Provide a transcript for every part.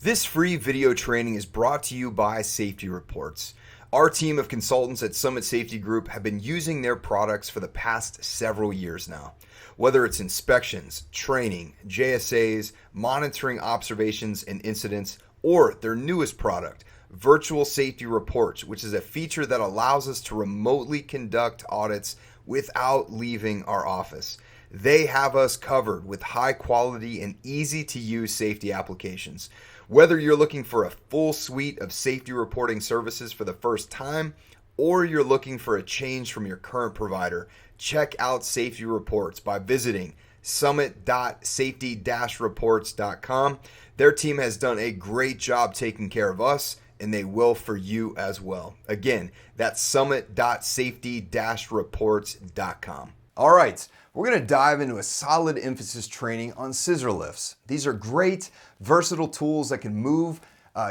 This free video training is brought to you by Safety Reports. Our team of consultants at Summit Safety Group have been using their products for the past several years now. Whether it's inspections, training, JSAs, monitoring observations and incidents, or their newest product, Virtual Safety Reports, which is a feature that allows us to remotely conduct audits without leaving our office. They have us covered with high quality and easy to use safety applications. Whether you're looking for a full suite of safety reporting services for the first time, or you're looking for a change from your current provider, check out Safety Reports by visiting summit.safety-reports.com. Their team has done a great job taking care of us, and they will for you as well. Again, that's summit.safety-reports.com. All right, we're going to dive into a solid emphasis training on scissor lifts. These are great, versatile tools that can move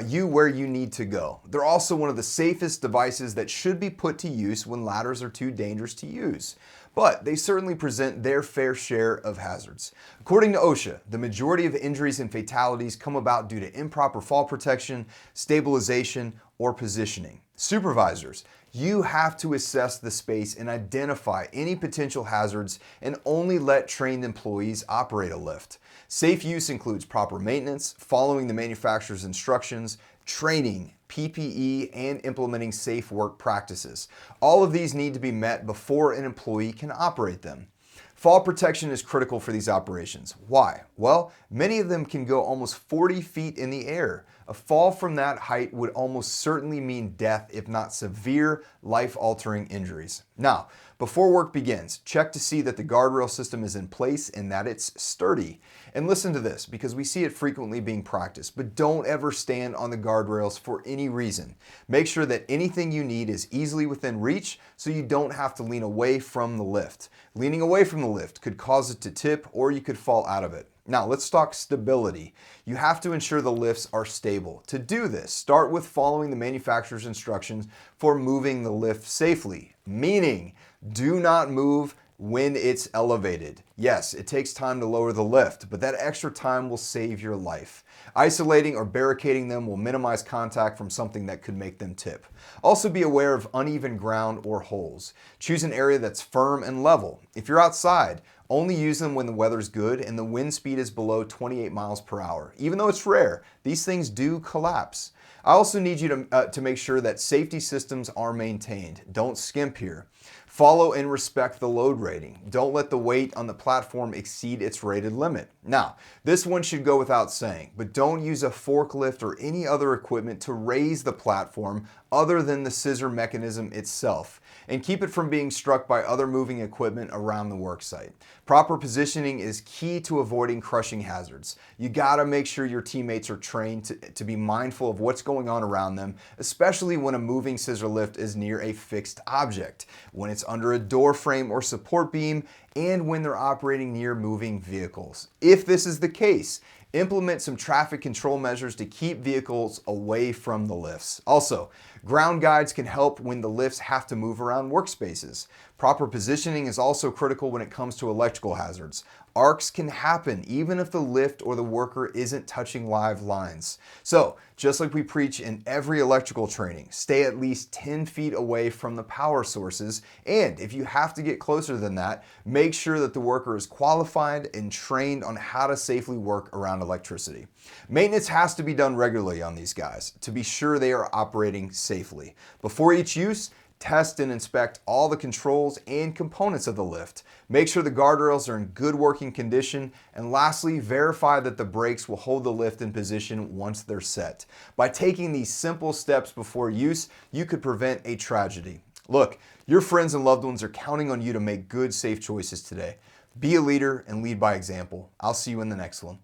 you where you need to go. They're also one of the safest devices that should be put to use when ladders are too dangerous to use. But they certainly present their fair share of hazards. According to OSHA, the majority of injuries and fatalities come about due to improper fall protection, stabilization, or positioning. Supervisors, you have to assess the space and identify any potential hazards and only let trained employees operate a lift. Safe use includes proper maintenance, following the manufacturer's instructions, training, PPE, and implementing safe work practices. All of these need to be met before an employee can operate them. Fall protection is critical for these operations. Why? Well, many of them can go almost 40 feet in the air. A fall from that height would almost certainly mean death, if not severe, life-altering injuries. Now, before work begins, check to see that the guardrail system is in place and that it's sturdy. And listen to this, because we see it frequently being practiced, but don't ever stand on the guardrails for any reason. Make sure that anything you need is easily within reach so you don't have to lean away from the lift. Leaning away from the lift could cause it to tip or you could fall out of it. Now let's talk stability. You have to ensure the lifts are stable. To do this, start with following the manufacturer's instructions for moving the lift safely, meaning do not move when it's elevated. Yes, it takes time to lower the lift, but that extra time will save your life. Isolating or barricading them will minimize contact from something that could make them tip. Also be aware of uneven ground or holes. Choose an area that's firm and level. If you're outside, only use them when the weather's good and the wind speed is below 28 miles per hour. Even though it's rare, these things do collapse. I also need you to make sure that safety systems are maintained. Don't skimp here. Follow and respect the load rating. Don't let the weight on the platform exceed its rated limit. Now, this one should go without saying, but don't use a forklift or any other equipment to raise the platform other than the scissor mechanism itself, and keep it from being struck by other moving equipment around the worksite. Proper positioning is key to avoiding crushing hazards. You gotta make sure your teammates are trained to be mindful of what's going on around them, especially when a moving scissor lift is near a fixed object, when it's under a door frame or support beam, and when they're operating near moving vehicles. If this is the case, implement some traffic control measures to keep vehicles away from the lifts. Also, ground guides can help when the lifts have to move around workspaces. Proper positioning is also critical when it comes to electrical hazards. Arcs can happen even if the lift or the worker isn't touching live lines. So, just like we preach in every electrical training, stay at least 10 feet away from the power sources, and if you have to get closer than that, make sure that the worker is qualified and trained on how to safely work around electricity. Maintenance has to be done regularly on these guys to be sure they are operating safely. Before each use, test and inspect all the controls and components of the lift. Make sure the guardrails are in good working condition, and lastly, verify that the brakes will hold the lift in position once they're set. By taking these simple steps before use, you could prevent a tragedy. Look, your friends and loved ones are counting on you to make good, safe choices today. Be a leader and lead by example. I'll see you in the next one.